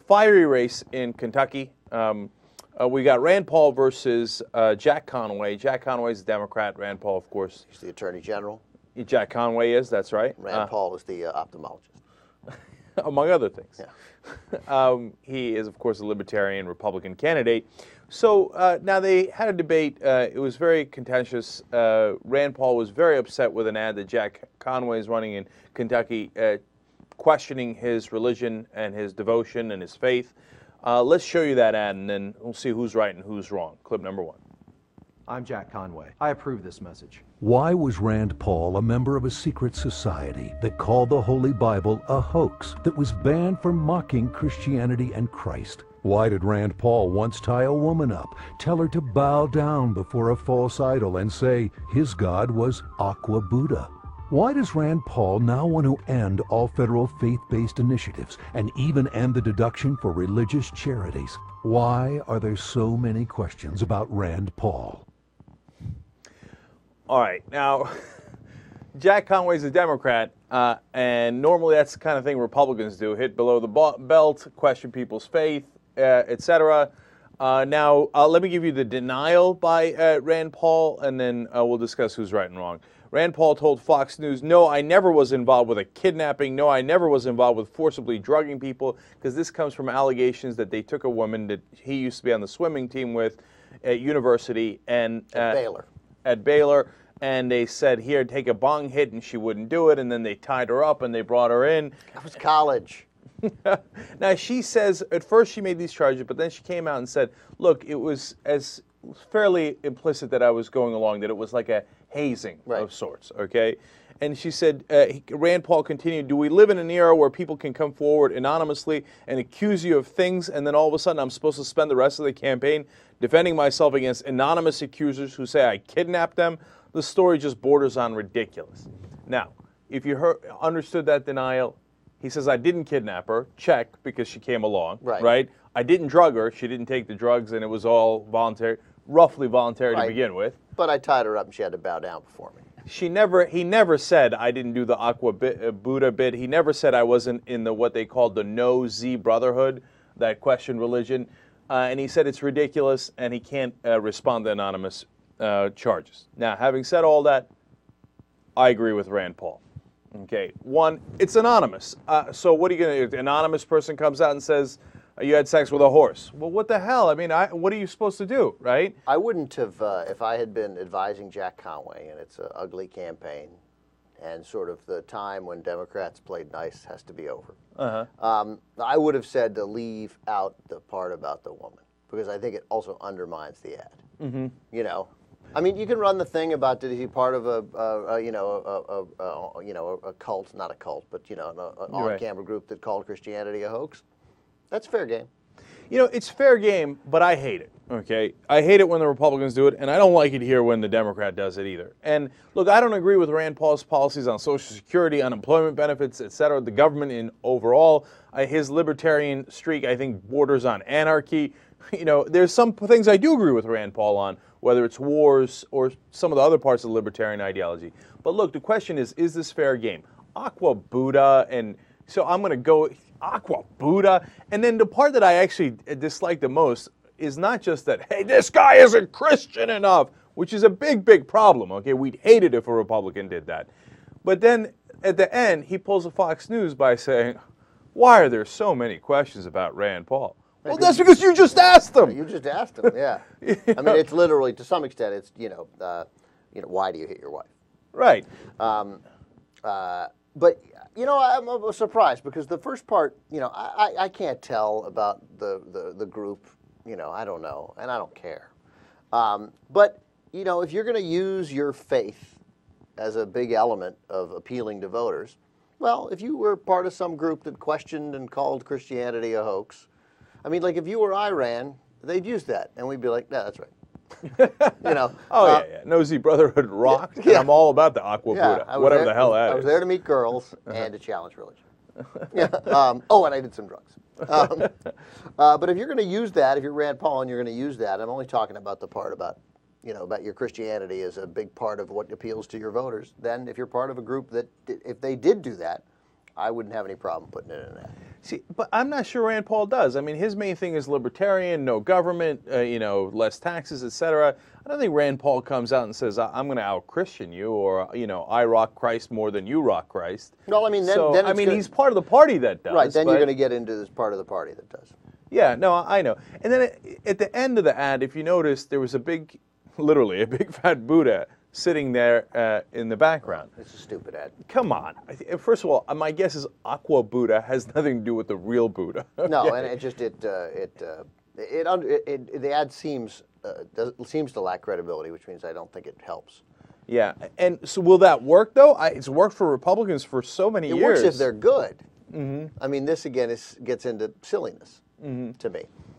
fiery race in Kentucky. We got Rand Paul versus Jack Conway. Jack Conway is a Democrat. Rand Paul, of course. He's the Attorney General. Jack Conway is, that's right. Rand Paul is the ophthalmologist. Among other things. Yeah. He is, of course, a Libertarian Republican candidate. So now they had a debate. It was very contentious. Rand Paul was very upset with an ad that Jack Conway is running in Kentucky, questioning his religion and his devotion and his faith. Let's show you that ad, and then we'll see who's right and who's wrong. Clip number 1. I'm Jack Conway. I approve this message. Why was Rand Paul a member of a secret society that called the Holy Bible a hoax that was banned for mocking Christianity and Christ? Why did Rand Paul once tie a woman up, tell her to bow down before a false idol, and say his god was Aqua Buddha? Why does Rand Paul now want to end all federal faith-based initiatives and even end the deduction for religious charities? Why are there so many questions about Rand Paul? All right, now, Jack Conway's a Democrat, and normally that's the kind of thing Republicans do, hit below the belt, question people's faith, etc. Now, let me give you the denial by Rand Paul, and then we'll discuss who's right and wrong. Rand Paul told Fox News, "No, I never was involved with a kidnapping. No, I never was involved with forcibly drugging people," because this comes from allegations that they took a woman that he used to be on the swimming team with at university and at Baylor, and they said, "Here, take a bong hit," and she wouldn't do it, and then they tied her up and they brought her in. That was college. Now, she says at first she made these charges, but then she came out and said, look, it was fairly implicit that I was going along, that it was like a hazing of sorts, okay? And she said, Rand Paul continued, "Do we live in an era where people can come forward anonymously and accuse you of things, and then all of a sudden I'm supposed to spend the rest of the campaign defending myself against anonymous accusers who say I kidnapped them? The story just borders on ridiculous." Now, if you understood that denial, he says, I didn't kidnap her, check, because she came along, right? I didn't drug her, she didn't take the drugs, and it was all voluntary, roughly voluntary to begin with. But I tied her up and she had to bow down before me. He never said I didn't do the Aqua Buddha bit. He never said I wasn't in the what they called the No Z Brotherhood that questioned religion. And he said it's ridiculous and he can't respond to anonymous charges. Now, having said all that, I agree with Rand Paul. Okay, one, it's anonymous. So what are you going to do? An anonymous person comes out and says, you had sex with a horse. Well, what the hell? I mean, what are you supposed to do, right? I wouldn't have, if I had been advising Jack Conway, and it's an ugly campaign, and sort of the time when Democrats played nice has to be over. I would have said to leave out the part about the woman, because I think it also undermines the ad. You know, I mean, you can run the thing about did he part of a cult, not a cult, but an on-camera group that called Christianity a hoax. That's fair game. You know, it's fair game, but I hate it, okay? I hate it when the Republicans do it, and I don't like it here when the Democrat does it either. And look, I don't agree with Rand Paul's policies on Social Security, unemployment benefits, et cetera, the government in overall. His libertarian streak, I think, borders on anarchy. You know, there's some things I do agree with Rand Paul on, whether it's wars or some of the other parts of the libertarian ideology. But look, the question is this fair game? Aqua Buddha, and so I'm going to go Aqua Buddha. And then the part that I actually dislike the most is not just that, hey, this guy isn't Christian enough, which is a big, big problem, okay? We'd hate it if a Republican did that. But then at the end, he pulls a Fox News by saying, why are there so many questions about Rand Paul? Well, that's because you just asked him. You just asked him, yeah. I mean, it's literally, to some extent, it's, why do you hit your wife? Right. But, I'm surprised because the first part, I can't tell about the group, I don't know, and I don't care. But, if you're going to use your faith as a big element of appealing to voters, well, if you were part of some group that questioned and called Christianity a hoax, I mean, like if you or I ran, they'd use that, and we'd be like, yeah, that's right. Yeah. Nosy Brotherhood rocked. Yeah. And I'm all about the Aqua Buddha, whatever the hell that is. I was there to meet girls and to challenge religion. And I did some drugs. But if you're going to use that, if you're Rand Paul and you're going to use that, I'm only talking about the part about, about your Christianity as a big part of what appeals to your voters. Then if you're part of a group that, if they did do that, I wouldn't have any problem putting it in that. See, but I'm not sure Rand Paul does. I mean, his main thing is libertarian, no government, less taxes, etc. I don't think Rand Paul comes out and says, "I'm going to out-Christian you," or I rock Christ more than you rock Christ. Well, I mean, then he's part of the party that does. Right. Then you're going to get into this part of the party that does. Yeah. No, I know. And then at the end of the ad, if you notice, there was literally a big fat Buddha sitting there in the background. It's a stupid ad. Come on. First of all, my guess is Aqua Buddha has nothing to do with the real Buddha. No, and the ad seems to lack credibility, which means I don't think it helps. Yeah, and so will that work though? It's worked for Republicans for so many years. It works if they're good. I mean, this again gets into silliness to me.